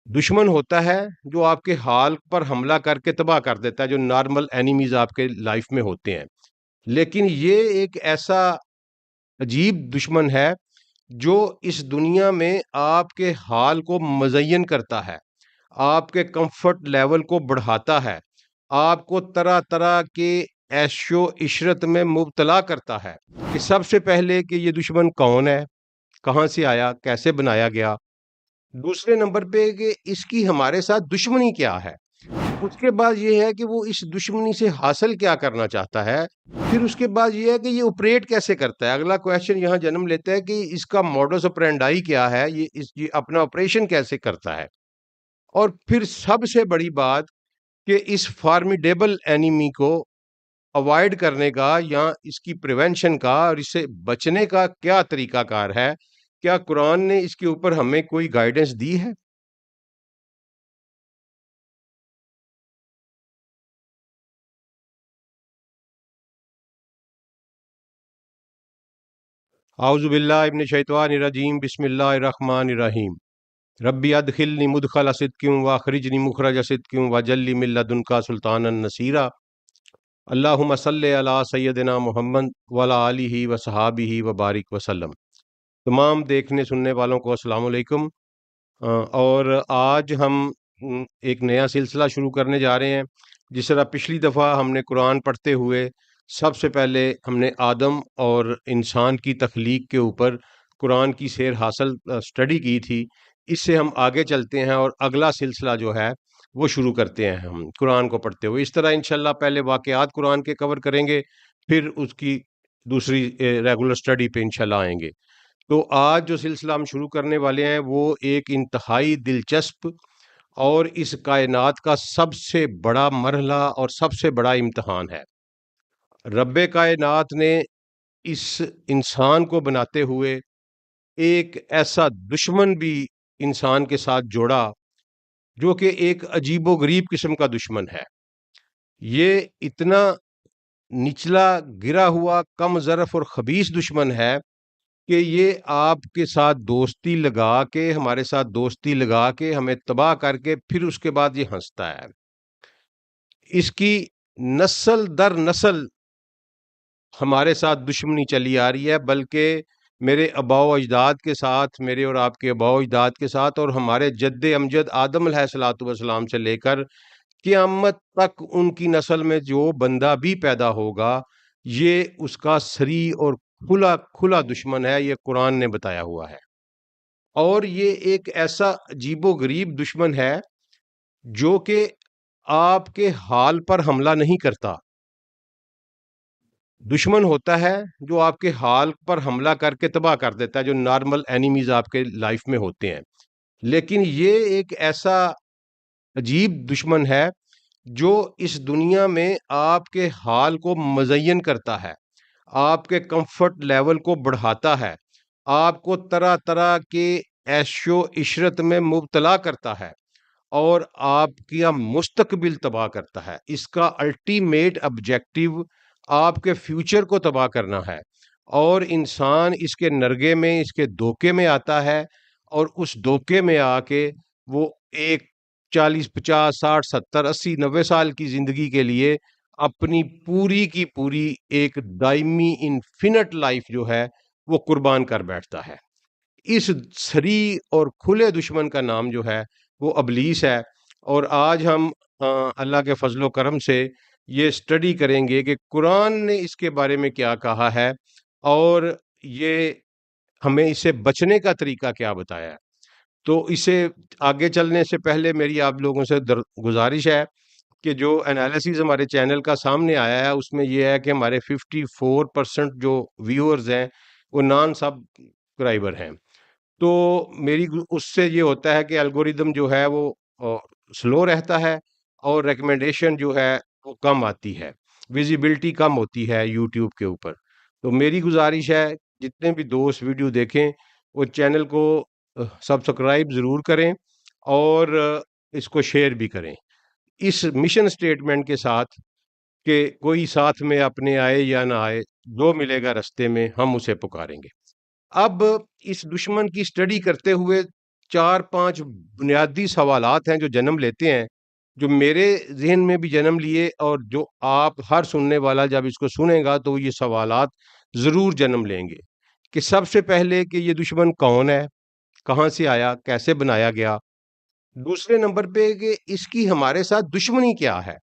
دشمن ہوتا ہے جو آپ کے حال پر حملہ کر کے تباہ کر دیتا ہے، جو نارمل اینیمیز آپ کے لائف میں ہوتے ہیں. لیکن یہ ایک ایسا عجیب دشمن ہے جو اس دنیا میں آپ کے حال کو مزین کرتا ہے، آپ کے کمفرٹ لیول کو بڑھاتا ہے، آپ کو طرح طرح کے عیش و عشرت میں مبتلا کرتا ہے. کہ سب سے پہلے کہ یہ دشمن کون ہے، کہاں سے آیا، کیسے بنایا گیا. دوسرے نمبر پہ کہ اس کی ہمارے ساتھ دشمنی کیا ہے. اس کے بعد یہ ہے کہ وہ اس دشمنی سے حاصل کیا کرنا چاہتا ہے. پھر اس کے بعد یہ ہے کہ یہ آپریٹ کیسے کرتا ہے. اگلا کویشچن یہاں جنم لیتا ہے کہ اس کا موڈس آپرینڈائی کیا ہے، یہ اپنا آپریشن کیسے کرتا ہے. اور پھر سب سے بڑی بات کہ اس فارمیڈیبل اینیمی کو اوائڈ کرنے کا یا اس کی پریونشن کا اور اس سے بچنے کا کیا طریقہ کار ہے. کیا قرآن نے اس کے اوپر ہمیں کوئی گائیڈنس دی ہے؟ اعوذ باللہ ابن الشیطان الرجیم، بسم اللہ الرحمن الرحیم. ربی ادخلنی مدخل صدق واخرجنی مخرج صدق واجعل لی من لدنک سلطانا نصیرا. اللہم صلی علی سیدنا محمد وعلی آلہ وصحابہ وبارک وسلم. تمام دیکھنے سننے والوں کو السلام علیکم. اور آج ہم ایک نیا سلسلہ شروع کرنے جا رہے ہیں. جس طرح پچھلی دفعہ ہم نے قرآن پڑھتے ہوئے سب سے پہلے ہم نے آدم اور انسان کی تخلیق کے اوپر قرآن کی سیر حاصل اسٹڈی کی تھی. اس سے ہم آگے چلتے ہیں اور اگلا سلسلہ جو ہے وہ شروع کرتے ہیں ہم قرآن کو پڑھتے ہوئے. اس طرح انشاءاللہ پہلے واقعات قرآن کے کور کریں گے، پھر اس کی دوسری ریگولر اسٹڈی پہ انشاءاللہ آئیں گے. تو آج جو سلسلہ ہم شروع کرنے والے ہیں وہ ایک انتہائی دلچسپ اور اس کائنات کا سب سے بڑا مرحلہ اور سب سے بڑا امتحان ہے. رب کائنات نے اس انسان کو بناتے ہوئے ایک ایسا دشمن بھی انسان کے ساتھ جوڑا جو کہ ایک عجیب و غریب قسم کا دشمن ہے. یہ اتنا نچلا گرا ہوا کم ظرف اور خبیث دشمن ہے کہ یہ آپ کے ساتھ دوستی لگا کے، ہمارے ساتھ دوستی لگا کے ہمیں تباہ کر کے پھر اس کے بعد یہ ہنستا ہے. اس کی نسل در نسل ہمارے ساتھ دشمنی چلی آ رہی ہے، بلکہ میرے آباء و اجداد کے ساتھ، میرے اور آپ کے آباء و اجداد کے ساتھ، اور ہمارے جد امجد آدم علیہ الصلوۃ والسلام سے لے کر قیامت تک ان کی نسل میں جو بندہ بھی پیدا ہوگا یہ اس کا سری اور کھلا کھلا دشمن ہے. یہ قرآن نے بتایا ہوا ہے. اور یہ ایک ایسا عجیب و غریب دشمن ہے جو کہ آپ کے حال پر حملہ نہیں کرتا. دشمن ہوتا ہے جو آپ کے حال پر حملہ کر کے تباہ کر دیتا ہے، جو نارمل اینیمیز آپ کے لائف میں ہوتے ہیں. لیکن یہ ایک ایسا عجیب دشمن ہے جو اس دنیا میں آپ کے حال کو مزین کرتا ہے، آپ کے کمفرٹ لیول کو بڑھاتا ہے، آپ کو طرح طرح کے عیش و عشرت میں مبتلا کرتا ہے اور آپ کا مستقبل تباہ کرتا ہے. اس کا الٹیمیٹ آبجیکٹو آپ کے فیوچر کو تباہ کرنا ہے. اور انسان اس کے نرگے میں، اس کے دھوکے میں آتا ہے، اور اس دھوکے میں آ کے وہ ایک 40 50 60 70 80 90 سال کی زندگی کے لیے اپنی پوری کی پوری ایک دائمی انفینٹ لائف جو ہے وہ قربان کر بیٹھتا ہے. اس سری اور کھلے دشمن کا نام جو ہے وہ ابلیس ہے. اور آج ہم اللہ کے فضل و کرم سے یہ سٹڈی کریں گے کہ قرآن نے اس کے بارے میں کیا کہا ہے اور یہ ہمیں اسے بچنے کا طریقہ کیا بتایا ہے. تو اسے آگے چلنے سے پہلے میری آپ لوگوں سے گزارش ہے کہ جو انالیسز ہمارے چینل کا سامنے آیا ہے اس میں یہ ہے کہ ہمارے 54% جو ویورز ہیں وہ نان سبسکرائبر ہیں. تو میری اس سے یہ ہوتا ہے کہ الگوریدم جو ہے وہ سلو رہتا ہے اور ریکمنڈیشن جو ہے وہ کم آتی ہے، ویزیبلٹی کم ہوتی ہے یوٹیوب کے اوپر. تو میری گزارش ہے جتنے بھی دوست ویڈیو دیکھیں وہ چینل کو سبسکرائب ضرور کریں اور اس کو شیئر بھی کریں، اس مشن سٹیٹمنٹ کے ساتھ کہ کوئی ساتھ میں اپنے آئے یا نہ آئے، جو ملے گا رستے میں ہم اسے پکاریں گے. اب اس دشمن کی سٹڈی کرتے ہوئے 4-5 بنیادی سوالات ہیں جو جنم لیتے ہیں، جو میرے ذہن میں بھی جنم لیے، اور جو آپ ہر سننے والا جب اس کو سنے گا تو یہ سوالات ضرور جنم لیں گے کہ سب سے پہلے کہ یہ دشمن کون ہے، کہاں سے آیا، کیسے بنایا گیا۔ دوسرے نمبر پہ کہ اس کی ہمارے ساتھ دشمنی کیا ہے،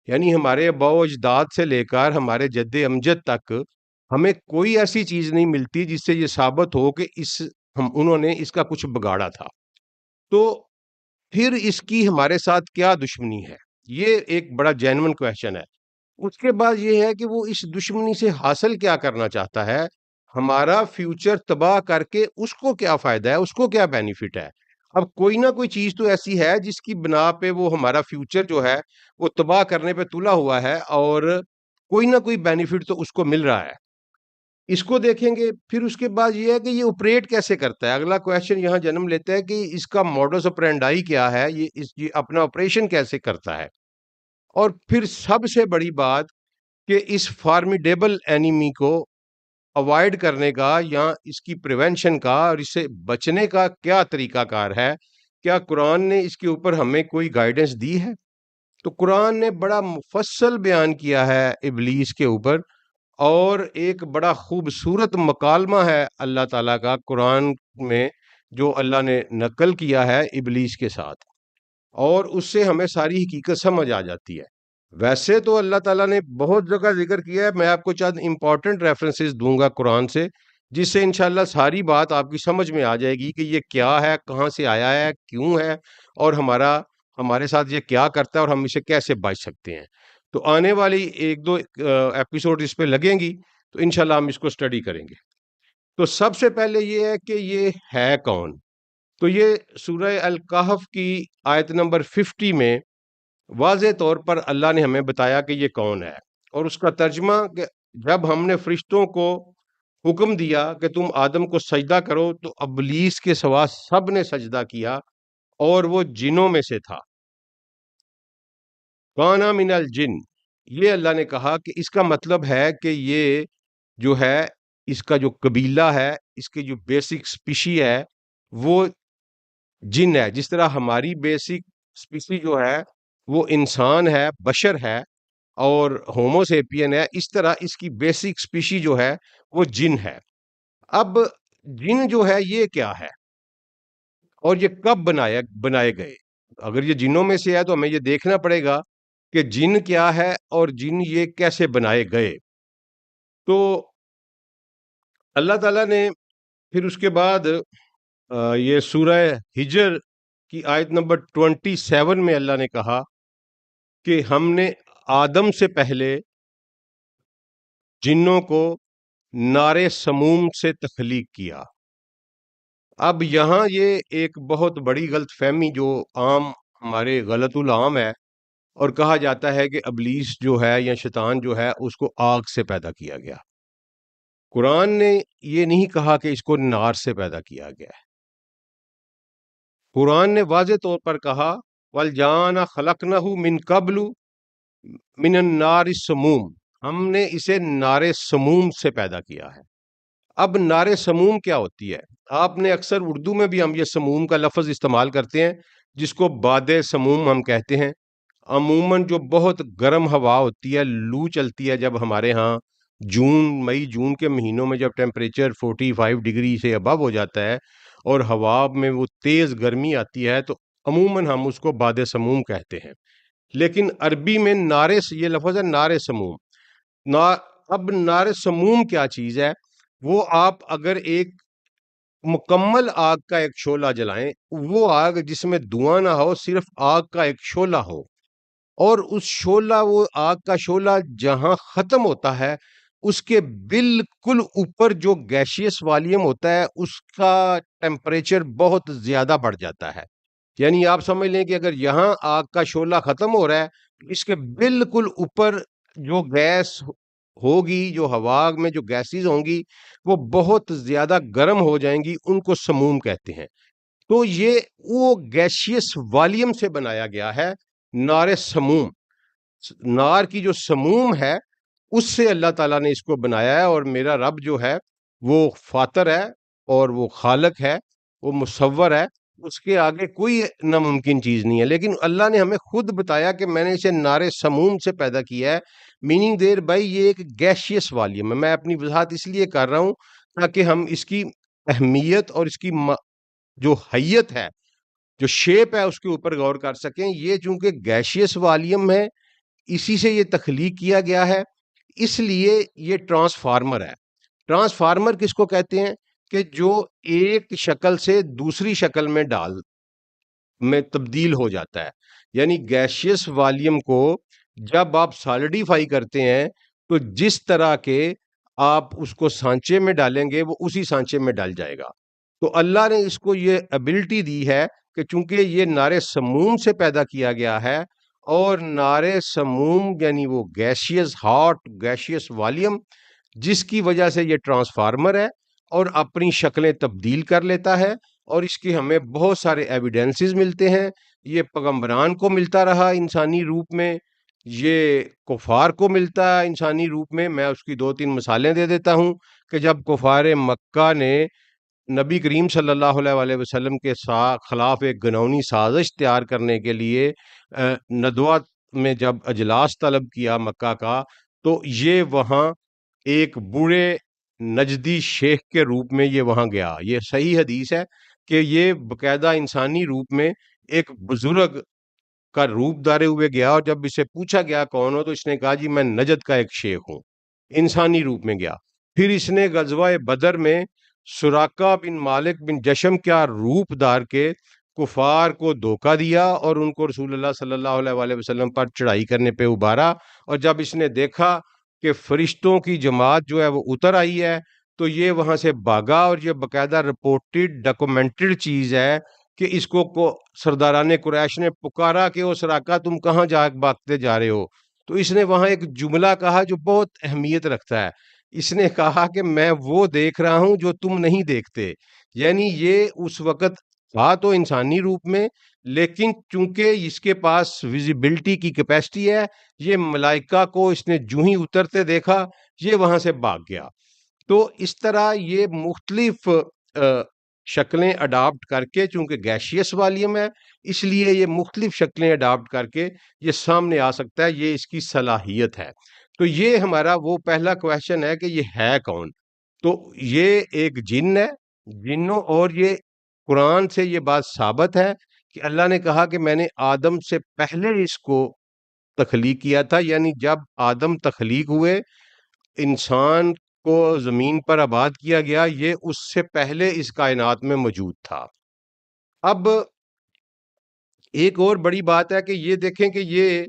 یعنی ہمارے آباء و اجداد سے لے کر ہمارے جد امجد تک ہمیں کوئی ایسی چیز نہیں ملتی جس سے یہ ثابت ہو کہ انہوں نے اس کا کچھ بگاڑا تھا۔ تو پھر اس کی ہمارے ساتھ کیا دشمنی ہے، یہ ایک بڑا جینون کویشچن ہے۔ اس کے بعد یہ ہے کہ وہ اس دشمنی سے حاصل کیا کرنا چاہتا ہے، ہمارا فیوچر تباہ کر کے اس کو کیا فائدہ ہے، اس کو کیا بینیفٹ ہے۔ اب کوئی نہ کوئی چیز تو ایسی ہے جس کی بنا پہ وہ ہمارا فیوچر جو ہے وہ تباہ کرنے پہ تلا ہوا ہے، اور کوئی نہ کوئی بینیفٹ تو اس کو مل رہا ہے، اس کو دیکھیں گے۔ پھر اس کے بعد یہ ہے کہ یہ آپریٹ کیسے کرتا ہے، اگلا کویشچن یہاں جنم لیتا ہے کہ اس کا موڈس آپرینڈائی کیا ہے، یہ اپنا آپریشن کیسے کرتا ہے۔ اور پھر سب سے بڑی بات کہ اس فارمیڈیبل اینیمی کو اوائڈ کرنے کا یا اس کی پریونشن کا اور اس سے بچنے کا کیا طریقہ کار ہے، کیا قرآن نے اس کے اوپر ہمیں کوئی گائیڈنس دی ہے؟ تو قرآن نے بڑا مفصل بیان کیا ہے ابلیس کے اوپر، اور ایک بڑا خوبصورت مکالمہ ہے اللہ تعالیٰ کا قرآن میں جو اللہ نے نقل کیا ہے ابلیس کے ساتھ، اور اس سے ہمیں ساری حقیقت سمجھ آ جاتی ہے۔ ویسے تو اللہ تعالیٰ نے بہت جگہ ذکر کیا ہے، میں آپ کو چند امپورٹنٹ ریفرنسز دوں گا قرآن سے، جس سے انشاءاللہ ساری بات آپ کی سمجھ میں آ جائے گی کہ یہ کیا ہے، کہاں سے آیا ہے، کیوں ہے، اور ہمارے ساتھ یہ کیا کرتا ہے، اور ہم اسے کیسے بچ سکتے ہیں۔ تو آنے والی 1-2 ایپیسوڈ اس پہ لگیں گی، تو انشاءاللہ ہم اس کو سٹڈی کریں گے۔ تو سب سے پہلے یہ ہے کہ یہ ہے کون؟ تو یہ سورہ الکہف کی آیت نمبر 50 میں واضح طور پر اللہ نے ہمیں بتایا کہ یہ کون ہے، اور اس کا ترجمہ کہ جب ہم نے فرشتوں کو حکم دیا کہ تم آدم کو سجدہ کرو تو ابلیس کے سوا سب نے سجدہ کیا، اور وہ جنوں میں سے تھا۔ کانا من الجن، یہ اللہ نے کہا کہ اس کا مطلب ہے کہ یہ جو ہے اس کا جو قبیلہ ہے، اس کی جو بیسک سپیشی ہے وہ جن ہے۔ جس طرح ہماری بیسک سپیشی جو ہے وہ انسان ہے، بشر ہے، اور ہومو سیپین ہے، اس طرح اس کی بیسک سپیشی جو ہے وہ جن ہے۔ اب جن جو ہے یہ کیا ہے، اور یہ کب بنائے گئے؟ اگر یہ جنوں میں سے ہے تو ہمیں یہ دیکھنا پڑے گا کہ جن کیا ہے اور جن یہ کیسے بنائے گئے۔ تو اللہ تعالیٰ نے پھر اس کے بعد یہ سورہ ہجر کی آیت نمبر 27 میں اللہ نے کہا کہ ہم نے آدم سے پہلے جنوں کو نار سموم سے تخلیق کیا۔ اب یہاں یہ ایک بہت بڑی غلط فہمی جو عام ہمارے غلط العام ہے، اور کہا جاتا ہے کہ ابلیس جو ہے یا شیطان جو ہے اس کو آگ سے پیدا کیا گیا۔ قرآن نے یہ نہیں کہا کہ اس کو نار سے پیدا کیا گیا ہے۔ قرآن نے واضح طور پر کہا وَالْجَانَ خَلَقْنَهُ مِنْ قَبْلُ مِنَ النَّارِ السَّمُومِ، ہم نے اسے نار سموم سے پیدا کیا ہے۔ اب نار سموم کیا ہوتی ہے؟ آپ نے اکثر اردو میں بھی ہم یہ سموم کا لفظ استعمال کرتے ہیں، جس کو باد سموم ہم کہتے ہیں۔ عموماً جو بہت گرم ہوا ہوتی ہے، لو چلتی ہے جب ہمارے ہاں مئی جون کے مہینوں میں جب ٹیمپریچر 45 ڈگری سے ابو ہو جاتا ہے اور ہوا میں وہ تیز گرمی آتی ہے، تو عموماً ہم اس کو باد سموم کہتے ہیں۔ لیکن عربی میں یہ لفظ ہے نار سموم۔ اب نار سموم کیا چیز ہے؟ وہ آپ اگر ایک مکمل آگ کا ایک شعلہ جلائیں، وہ آگ جس میں دھواں نہ ہو، صرف آگ کا ایک شعلہ ہو، اور اس وہ آگ کا شعلہ جہاں ختم ہوتا ہے اس کے بالکل اوپر جو گیشیس والیم ہوتا ہے اس کا ٹیمپریچر بہت زیادہ بڑھ جاتا ہے۔ یعنی آپ سمجھ لیں کہ اگر یہاں آگ کا شعلہ ختم ہو رہا ہے، اس کے بالکل اوپر جو گیس ہوگی، جو ہوا میں جو گیسز ہوں گی، وہ بہت زیادہ گرم ہو جائیں گی، ان کو سموم کہتے ہیں۔ تو یہ وہ گیشیس والیم سے بنایا گیا ہے نار سموم۔ نار کی جو سموم ہے اس سے اللہ تعالیٰ نے اس کو بنایا ہے، اور میرا رب جو ہے وہ فاتر ہے، اور وہ خالق ہے، وہ مصور ہے، اس کے آگے کوئی ناممکن چیز نہیں ہے. لیکن اللہ نے ہمیں خود بتایا کہ میں نے اسے نار سموم سے پیدا کیا ہے. میننگ دیر بھائی یہ ایک گیشیس والیوم ہے. میں اپنی وضاحت اس لیے کر رہا ہوں تاکہ ہم اس کی اہمیت اور اس کی جو حیت ہے، جو شیپ ہے، اس کے اوپر غور کر سکیں. یہ چونکہ گیشیس والیوم ہے، اسی سے یہ تخلیق کیا گیا ہے، اس لیے یہ ٹرانسفارمر ہے. ٹرانسفارمر کس کو کہتے ہیں؟ کہ جو ایک شکل سے دوسری شکل میں تبدیل ہو جاتا ہے. یعنی گیشیس والیوم کو جب آپ سالڈیفائی کرتے ہیں تو جس طرح کے آپ اس کو سانچے میں ڈالیں گے وہ اسی سانچے میں ڈل جائے گا. تو اللہ نے اس کو یہ ایبلٹی دی ہے کہ چونکہ یہ نار سموم سے پیدا کیا گیا ہے، اور نار سموم یعنی وہ گیشیس ہاٹ گیشیس والیوم، جس کی وجہ سے یہ ٹرانسفارمر ہے اور اپنی شکلیں تبدیل کر لیتا ہے. اور اس کے ہمیں بہت سارے ایویڈنسز ملتے ہیں. یہ پیغمبران کو ملتا رہا انسانی روپ میں، یہ کفار کو ملتا ہے انسانی روپ میں. میں اس کی 2-3 مثالیں دے دیتا ہوں کہ جب کفار مکہ نے نبی کریم صلی اللہ علیہ وسلم کے خلاف ایک گناؤنی سازش تیار کرنے کے لیے ندوہ میں جب اجلاس طلب کیا مکہ کا، تو یہ وہاں ایک بوڑھے نجدی شیخ کے روپ میں یہ وہاں گیا. یہ صحیح حدیث ہے کہ یہ باقاعدہ انسانی روپ میں ایک بزرگ کا روپ دھارے ہوئے گیا، اور جب اسے پوچھا گیا کون ہو تو اس نے کہا جی میں نجد کا ایک شیخ ہوں. انسانی روپ میں گیا. پھر اس نے غزوہ بدر میں سراقہ بن مالک بن جشم کا روپ دھار کے کفار کو دھوکہ دیا اور ان کو رسول اللہ صلی اللہ علیہ وسلم پر چڑھائی کرنے پہ ابھارا. اور جب اس نے دیکھا کہ فرشتوں کی جماعت جو ہے وہ اتر آئی ہے تو یہ وہاں سے بھاگا. اور یہ باقاعدہ رپورٹڈ ڈاکومنٹڈ چیز ہے کہ اس کو سرداران قریش نے پکارا کہ او سراقہ تم کہاں بھاگتے جا رہے ہو. تو اس نے وہاں ایک جملہ کہا جو بہت اہمیت رکھتا ہے. اس نے کہا کہ میں وہ دیکھ رہا ہوں جو تم نہیں دیکھتے. یعنی یہ اس وقت تھا تو انسانی روپ میں، لیکن چونکہ اس کے پاس ویزیبلٹی کی کیپیسٹی ہے، یہ ملائکہ کو اس نے جو ہی اترتے دیکھا یہ وہاں سے بھاگ گیا. تو اس طرح یہ مختلف شکلیں اڈاپٹ کر کے، چونکہ گیشیس والیوم ہے اس لیے یہ مختلف شکلیں اڈاپٹ کر کے یہ سامنے آ سکتا ہے. یہ اس کی صلاحیت ہے. تو یہ ہمارا وہ پہلا کویشچن ہے کہ یہ ہے کون. تو یہ ایک جن ہے، جنوں، اور یہ قرآن سے یہ بات ثابت ہے کہ اللہ نے کہا کہ میں نے آدم سے پہلے اس کو تخلیق کیا تھا. یعنی جب آدم تخلیق ہوئے، انسان کو زمین پر آباد کیا گیا، یہ اس سے پہلے اس کائنات میں موجود تھا. اب ایک اور بڑی بات ہے کہ یہ دیکھیں کہ یہ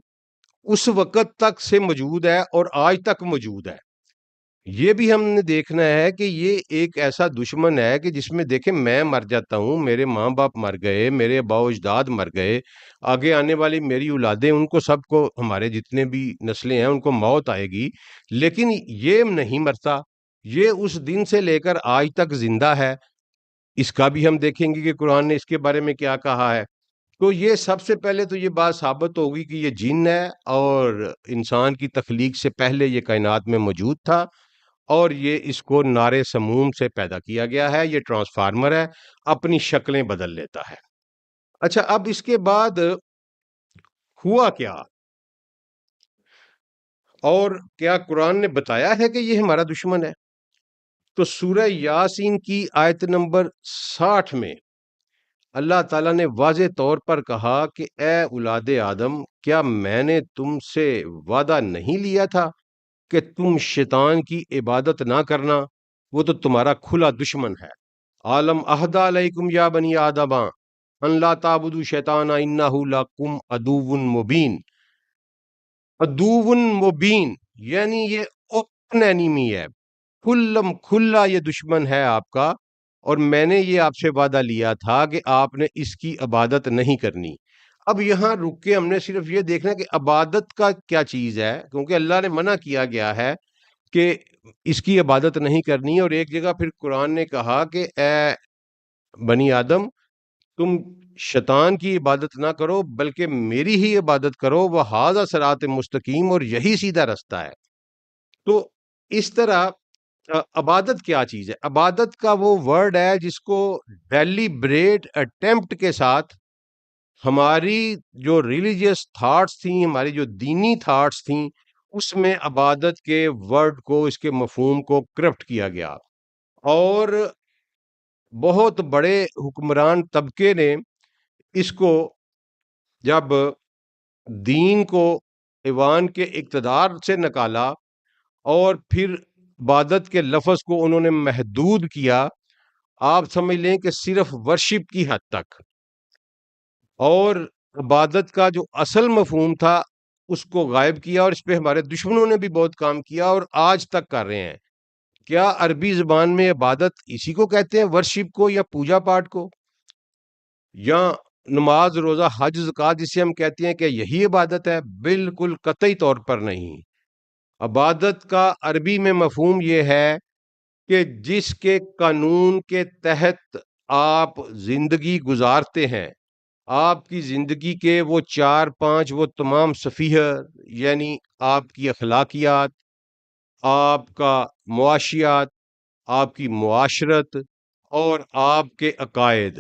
اس وقت تک سے موجود ہے اور آج تک موجود ہے. یہ بھی ہم نے دیکھنا ہے کہ یہ ایک ایسا دشمن ہے کہ جس میں دیکھیں میں مر جاتا ہوں، میرے ماں باپ مر گئے، میرے آباء و اجداد مر گئے، آگے آنے والی میری اولادیں، ان کو سب کو، ہمارے جتنے بھی نسلیں ہیں ان کو موت آئے گی، لیکن یہ نہیں مرتا. یہ اس دن سے لے کر آج تک زندہ ہے. اس کا بھی ہم دیکھیں گے کہ قرآن نے اس کے بارے میں کیا کہا ہے. تو یہ سب سے پہلے تو یہ بات ثابت ہوگی کہ یہ جن ہے اور انسان کی تخلیق سے پہلے یہ کائنات میں موجود تھا، اور یہ اس کو نار سموم سے پیدا کیا گیا ہے. یہ ٹرانسفارمر ہے، اپنی شکلیں بدل لیتا ہے. اچھا، اب اس کے بعد ہوا کیا، اور کیا قرآن نے بتایا ہے کہ یہ ہمارا دشمن ہے؟ تو سورہ یاسین کی آیت نمبر 60 میں اللہ تعالیٰ نے واضح طور پر کہا کہ اے اولاد آدم، کیا میں نے تم سے وعدہ نہیں لیا تھا کہ تم شیطان کی عبادت نہ کرنا؟ وہ تو تمہارا کھلا دشمن ہے. عالم احد علیکم یا بنی آدم ان لا تعبدوا شیطان انہ لکم عدو مبین. عدو مبین یعنی یہ اوپن اینیمی ہے، کھلا یہ دشمن ہے آپ کا، اور میں نے یہ آپ سے وعدہ لیا تھا کہ آپ نے اس کی عبادت نہیں کرنی. اب یہاں رک کے ہم نے صرف یہ دیکھنا کہ عبادت کا کیا چیز ہے، کیونکہ اللہ نے منع کیا گیا ہے کہ اس کی عبادت نہیں کرنی. اور ایک جگہ پھر قرآن نے کہا کہ اے بنی آدم، تم شیطان کی عبادت نہ کرو بلکہ میری ہی عبادت کرو، وَهَذَا صِرَاطٌ مستقیم، اور یہی سیدھا رستہ ہے. تو اس طرح عبادت کیا چیز ہے؟ عبادت کا وہ ورڈ ہے جس کو ڈیلیبریٹ اٹیمپٹ کے ساتھ ہماری جو ریلیجیس تھاٹس تھیں، ہماری جو دینی تھاٹس تھیں، اس میں عبادت کے ورڈ کو، اس کے مفہوم کو کرپٹ کیا گیا، اور بہت بڑے حکمران طبقے نے اس کو جب دین کو ایوان کے اقتدار سے نکالا اور پھر عبادت کے لفظ کو انہوں نے محدود کیا، آپ سمجھ لیں کہ صرف ورشپ کی حد تک، اور عبادت کا جو اصل مفہوم تھا اس کو غائب کیا، اور اس پہ ہمارے دشمنوں نے بھی بہت کام کیا اور آج تک کر رہے ہیں۔ کیا عربی زبان میں عبادت اسی کو کہتے ہیں، ورشپ کو یا پوجا پاٹ کو؟ یا نماز، روزہ، حج، زکات جسے ہم کہتے ہیں، کہ یہی عبادت ہے؟ بالکل قطعی طور پر نہیں۔ عبادت کا عربی میں مفہوم یہ ہے کہ جس کے قانون کے تحت آپ زندگی گزارتے ہیں، آپ کی زندگی کے وہ 4-5 وہ تمام صفیح، یعنی آپ کی اخلاقیات، آپ کا معاشیات، آپ کی معاشرت اور آپ کے عقائد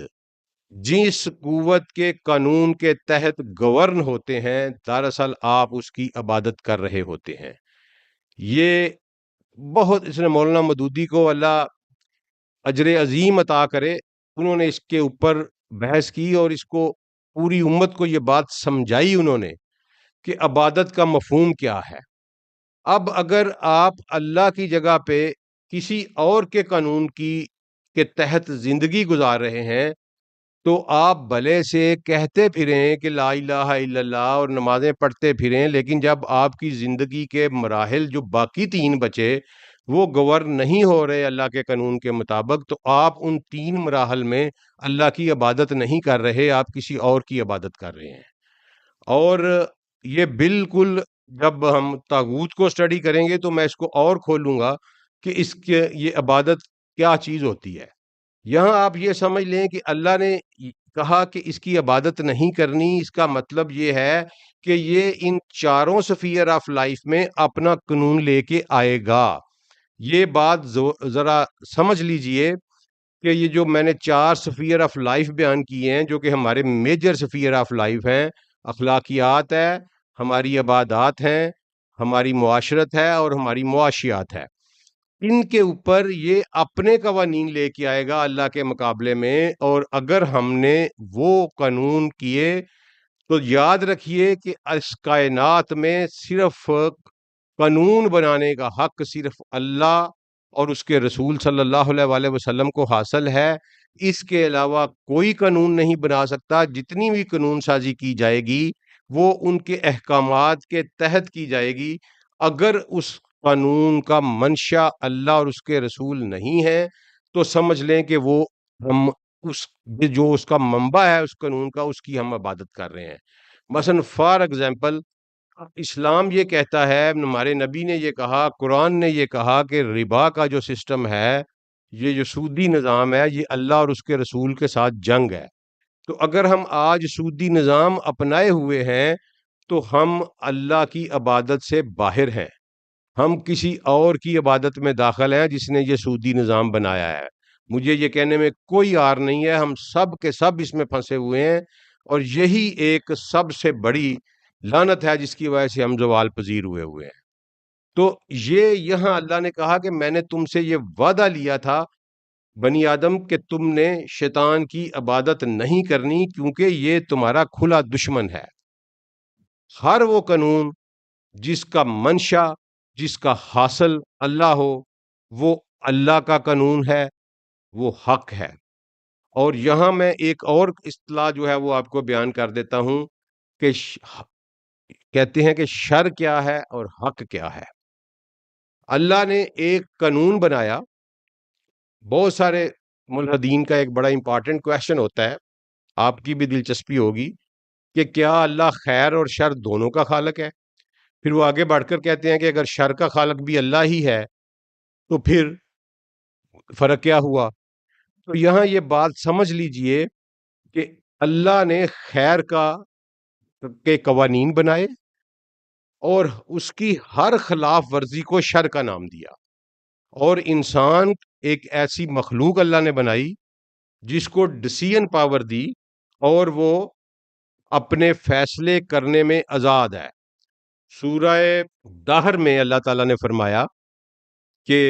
جس قوت کے قانون کے تحت گورن ہوتے ہیں، دراصل آپ اس کی عبادت کر رہے ہوتے ہیں۔ یہ بہت، اس نے مولانا مودودی کو اللہ اجر عظیم عطا کرے، انہوں نے اس کے اوپر بحث کی اور اس کو پوری امت کو یہ بات سمجھائی انہوں نے کہ عبادت کا مفہوم کیا ہے۔ اب اگر آپ اللہ کی جگہ پہ کسی اور کے قانون کے تحت زندگی گزار رہے ہیں، تو آپ بھلے سے کہتے پھریں کہ لا الہ الا اللہ اور نمازیں پڑھتے پھریں، لیکن جب آپ کی زندگی کے مراحل جو باقی 3 بچے وہ گورن نہیں ہو رہے اللہ کے قانون کے مطابق، تو آپ ان 3 مراحل میں اللہ کی عبادت نہیں کر رہے، آپ کسی اور کی عبادت کر رہے ہیں۔ اور یہ بالکل، جب ہم طاغوت کو اسٹڈی کریں گے تو میں اس کو اور کھولوں گا کہ اس کے یہ عبادت کیا چیز ہوتی ہے۔ یہاں آپ یہ سمجھ لیں کہ اللہ نے کہا کہ اس کی عبادت نہیں کرنی، اس کا مطلب یہ ہے کہ یہ ان چاروں سفیر آف لائف میں اپنا قانون لے کے آئے گا۔ یہ بات ذرا سمجھ لیجئے کہ یہ جو میں نے 4 سفیر آف لائف بیان کیے ہیں، جو کہ ہمارے میجر سفیر آف لائف ہیں، اخلاقیات ہے، ہماری عبادات ہیں، ہماری معاشرت ہے اور ہماری معاشیات ہے، ان کے اوپر یہ اپنے قوانین لے کے آئے گا اللہ کے مقابلے میں۔ اور اگر ہم نے وہ قانون کیے تو یاد رکھیے کہ اس کائنات میں صرف قانون بنانے کا حق صرف اللہ اور اس کے رسول صلی اللہ علیہ وآلہ وسلم کو حاصل ہے۔ اس کے علاوہ کوئی قانون نہیں بنا سکتا۔ جتنی بھی قانون سازی کی جائے گی وہ ان کے احکامات کے تحت کی جائے گی۔ اگر اس قانون کا منشا اللہ اور اس کے رسول نہیں ہے تو سمجھ لیں کہ وہ ہم اس جو اس کا منبع ہے اس قانون کا، اس کی ہم عبادت کر رہے ہیں۔ مثلا فار ایگزامپل، اسلام یہ کہتا ہے، ہمارے نبی نے یہ کہا، قرآن نے یہ کہا کہ ربا کا جو سسٹم ہے، یہ جو سودی نظام ہے، یہ اللہ اور اس کے رسول کے ساتھ جنگ ہے۔ تو اگر ہم آج سودی نظام اپنائے ہوئے ہیں تو ہم اللہ کی عبادت سے باہر ہیں، ہم کسی اور کی عبادت میں داخل ہیں جس نے یہ سودی نظام بنایا ہے۔ مجھے یہ کہنے میں کوئی عار نہیں ہے، ہم سب کے سب اس میں پھنسے ہوئے ہیں، اور یہی ایک سب سے بڑی لعنت ہے جس کی وجہ سے ہم زوال پذیر ہوئے ہیں۔ تو یہ یہاں اللہ نے کہا کہ میں نے تم سے یہ وعدہ لیا تھا بنی آدم کہ تم نے شیطان کی عبادت نہیں کرنی، کیونکہ یہ تمہارا کھلا دشمن ہے۔ ہر وہ قانون جس کا منشا، جس کا حاصل اللہ ہو، وہ اللہ کا قانون ہے، وہ حق ہے۔ اور یہاں میں ایک اور اصطلاح جو ہے وہ آپ کو بیان کر دیتا ہوں کہ کہتے ہیں کہ شر کیا ہے اور حق کیا ہے۔ اللہ نے ایک قانون بنایا، بہت سارے ملحدین کا ایک بڑا امپارٹنٹ کویشچن ہوتا ہے، آپ کی بھی دلچسپی ہوگی، کہ کیا اللہ خیر اور شر دونوں کا خالق ہے؟ پھر وہ آگے بڑھ کر کہتے ہیں کہ اگر شر کا خالق بھی اللہ ہی ہے تو پھر فرق کیا ہوا؟ تو یہاں یہ بات سمجھ لیجئے کہ اللہ نے خیر کے قوانین بنائے اور اس کی ہر خلاف ورزی کو شر کا نام دیا۔ اور انسان ایک ایسی مخلوق اللہ نے بنائی جس کو ڈسیژن پاور دی اور وہ اپنے فیصلے کرنے میں آزاد ہے۔ سورہ دہر میں اللہ تعالیٰ نے فرمایا کہ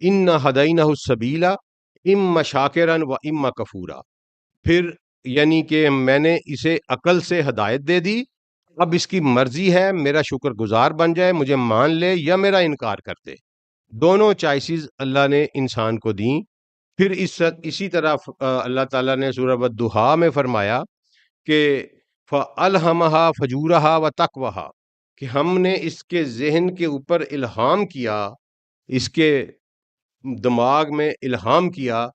اِنَّا ہَدَيْنَاهُ السَّبِيلَ اِمَّا شَاكِرًا وَإِمَّا كَفُورًا، پھر یعنی کہ میں نے اسے عقل سے ہدایت دے دی، اب اس کی مرضی ہے میرا شکر گزار بن جائے، مجھے مان لے یا میرا انکار کر دے۔ دونوں چوائسیز اللہ نے انسان کو دیں۔ پھر اسی طرح اللہ تعالیٰ نے سورہ والضحیٰ میں فرمایا کہ فَأَلْهَمَهَا فَجُورَهَا وَتَقْوَاهَا، کہ ہم نے اس کے ذہن کے اوپر الہام کیا، اس کے دماغ میں الہام کیا،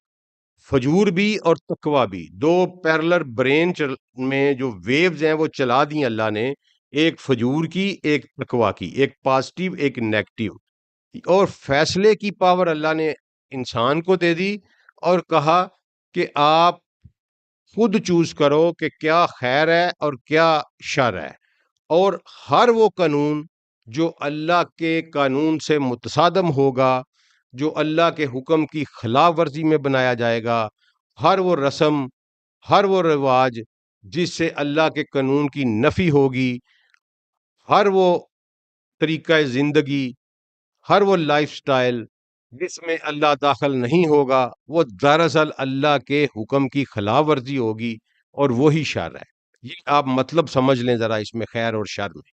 فجور بھی اور تقوی بھی، دو پیرلر برین میں جو ویوز ہیں وہ چلا دیں اللہ نے، ایک فجور کی ایک تقوی کی، ایک پازیٹیو ایک نیگیٹو، اور فیصلے کی پاور اللہ نے انسان کو دے دی اور کہا کہ آپ خود چوز کرو کہ کیا خیر ہے اور کیا شر ہے، اور ہر وہ قانون جو اللہ کے قانون سے متصادم ہوگا، جو اللہ کے حکم کی خلاف ورزی میں بنایا جائے گا، ہر وہ رسم، ہر وہ رواج جس سے اللہ کے قانون کی نفی ہوگی، ہر وہ طریقہ زندگی، ہر وہ لائف سٹائل جس میں اللہ داخل نہیں ہوگا، وہ دراصل اللہ کے حکم کی خلاف ورزی ہوگی اور وہی شر ہے۔ یہ آپ مطلب سمجھ لیں ذرا اس میں، خیر اور شر میں۔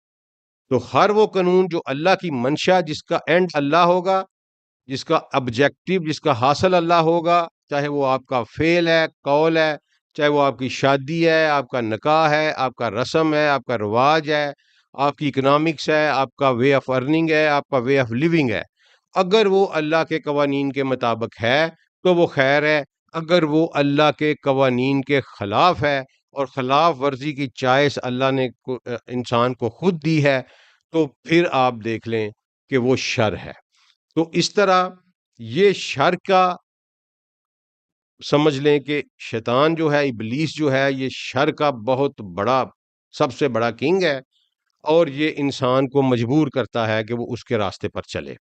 تو ہر وہ قانون جو اللہ کی منشا، جس کا اینڈ اللہ ہوگا، جس کا آبجیکٹو، جس کا حاصل اللہ ہوگا، چاہے وہ آپ کا فعل ہے، قول ہے، چاہے وہ آپ کی شادی ہے، آپ کا نکاح ہے، آپ کا رسم ہے، آپ کا رواج ہے، آپ کی اکنامکس ہے، آپ کا وے آف ارننگ ہے، آپ کا وے آف لیونگ ہے، اگر وہ اللہ کے قوانین کے مطابق ہے تو وہ خیر ہے، اگر وہ اللہ کے قوانین کے خلاف ہے اور خلاف ورزی کی چائس اللہ نے انسان کو خود دی ہے، تو پھر آپ دیکھ لیں کہ وہ شر ہے۔ تو اس طرح یہ شر کا سمجھ لیں کہ شیطان جو ہے، ابلیس جو ہے، یہ شر کا بہت بڑا، سب سے بڑا کنگ ہے، اور یہ انسان کو مجبور کرتا ہے کہ وہ اس کے راستے پر چلے۔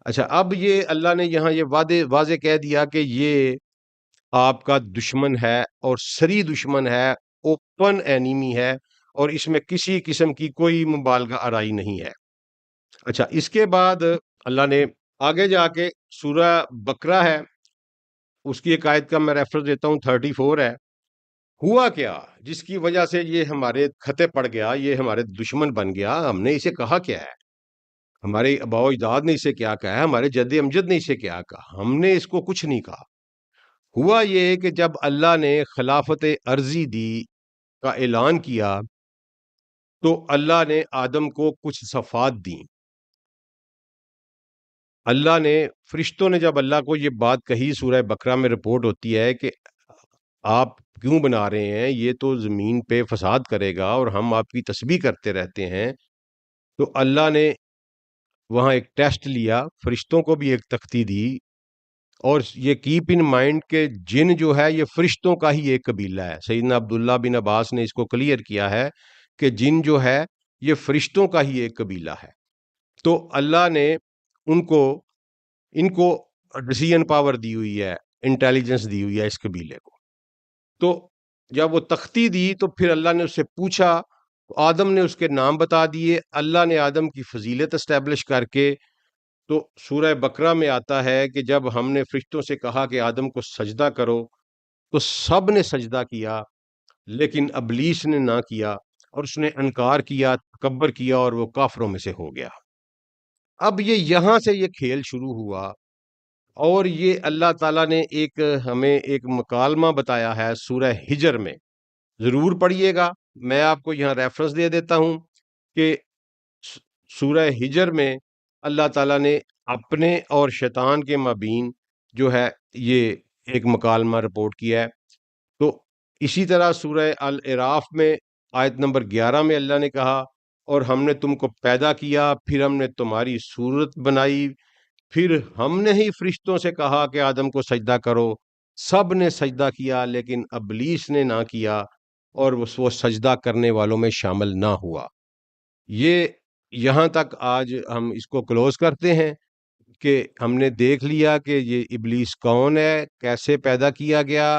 اچھا، اب یہ اللہ نے یہاں یہ واضح کہہ دیا کہ یہ آپ کا دشمن ہے اور سری دشمن ہے، اوپن اینیمی ہے، اور اس میں کسی قسم کی کوئی مبالغہ آرائی نہیں ہے۔ اچھا، اس کے بعد اللہ نے آگے جا کے سورہ بقرہ ہے، اس کی ایک آیت کا میں ریفرنس دیتا ہوں، 34 ہے۔ ہوا کیا جس کی وجہ سے یہ ہمارے خطے پڑ گیا، یہ ہمارے دشمن بن گیا؟ ہم نے اسے کہا کیا ہے؟ ہمارے آباء و اجداد نے اسے کیا کہا ہے؟ ہمارے جد امجد نے اسے کیا کہا؟ ہم نے اس کو کچھ نہیں کہا۔ ہوا یہ کہ جب اللہ نے خلافت عرضی دی کا اعلان کیا تو اللہ نے آدم کو کچھ صفات دیں۔ اللہ نے، فرشتوں نے جب اللہ کو یہ بات کہی، سورہ بقرہ میں رپورٹ ہوتی ہے کہ آپ کیوں بنا رہے ہیں، یہ تو زمین پہ فساد کرے گا اور ہم آپ کی تسبیح کرتے رہتے ہیں، تو اللہ نے وہاں ایک ٹیسٹ لیا، فرشتوں کو بھی ایک تختی دی، اور یہ کیپ ان مائنڈ کہ جن جو ہے یہ فرشتوں کا ہی ایک قبیلہ ہے۔ سیدنا عبداللہ بن عباس نے اس کو کلیئر کیا ہے کہ جن جو ہے یہ فرشتوں کا ہی ایک قبیلہ ہے۔ تو اللہ نے ان کو ڈسیژن پاور دی ہوئی ہے، انٹیلیجنس دی ہوئی ہے اس قبیلے کو۔ تو جب وہ تختی دی تو پھر اللہ نے اس سے پوچھا، آدم نے اس کے نام بتا دیے، اللہ نے آدم کی فضیلت اسٹیبلش کر کے، تو سورہ بقرہ میں آتا ہے کہ جب ہم نے فرشتوں سے کہا کہ آدم کو سجدہ کرو تو سب نے سجدہ کیا، لیکن ابلیس نے نہ کیا اور اس نے انکار کیا، تکبر کیا، اور وہ کافروں میں سے ہو گیا۔ اب یہاں سے یہ کھیل شروع ہوا، اور یہ اللہ تعالیٰ نے ہمیں ایک مکالمہ بتایا ہے سورہ ہجر میں، ضرور پڑھیے گا، میں آپ کو یہاں ریفرنس دے دیتا ہوں کہ سورہ ہجر میں اللہ تعالیٰ نے اپنے اور شیطان کے مابین جو ہے یہ ایک مکالمہ رپورٹ کیا ہے۔ تو اسی طرح سورہ الاعراف میں آیت نمبر 11 میں اللہ نے کہا، اور ہم نے تم کو پیدا کیا، پھر ہم نے تمہاری صورت بنائی، پھر ہم نے ہی فرشتوں سے کہا کہ آدم کو سجدہ کرو، سب نے سجدہ کیا، لیکن ابلیس نے نہ کیا، اور وہ سجدہ کرنے والوں میں شامل نہ ہوا۔ یہ یہاں تک آج ہم اس کو کلوز کرتے ہیں کہ ہم نے دیکھ لیا کہ یہ ابلیس کون ہے، کیسے پیدا کیا گیا،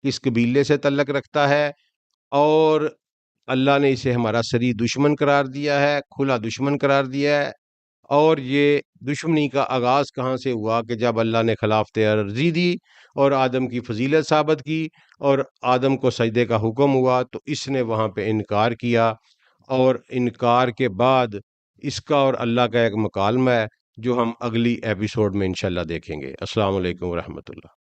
کس قبیلے سے تعلق رکھتا ہے، اور اللہ نے اسے ہمارا سری دشمن قرار دیا ہے، کھلا دشمن قرار دیا ہے۔ اور یہ دشمنی کا آغاز کہاں سے ہوا کہ جب اللہ نے خلافت عرضی دی اور آدم کی فضیلت ثابت کی اور آدم کو سجدے کا حکم ہوا، تو اس نے وہاں پہ انکار کیا، اور انکار کے بعد اس کا اور اللہ کا ایک مکالمہ ہے جو ہم اگلی ایپیسوڈ میں انشاءاللہ دیکھیں گے۔ السلام علیکم ورحمۃ اللہ۔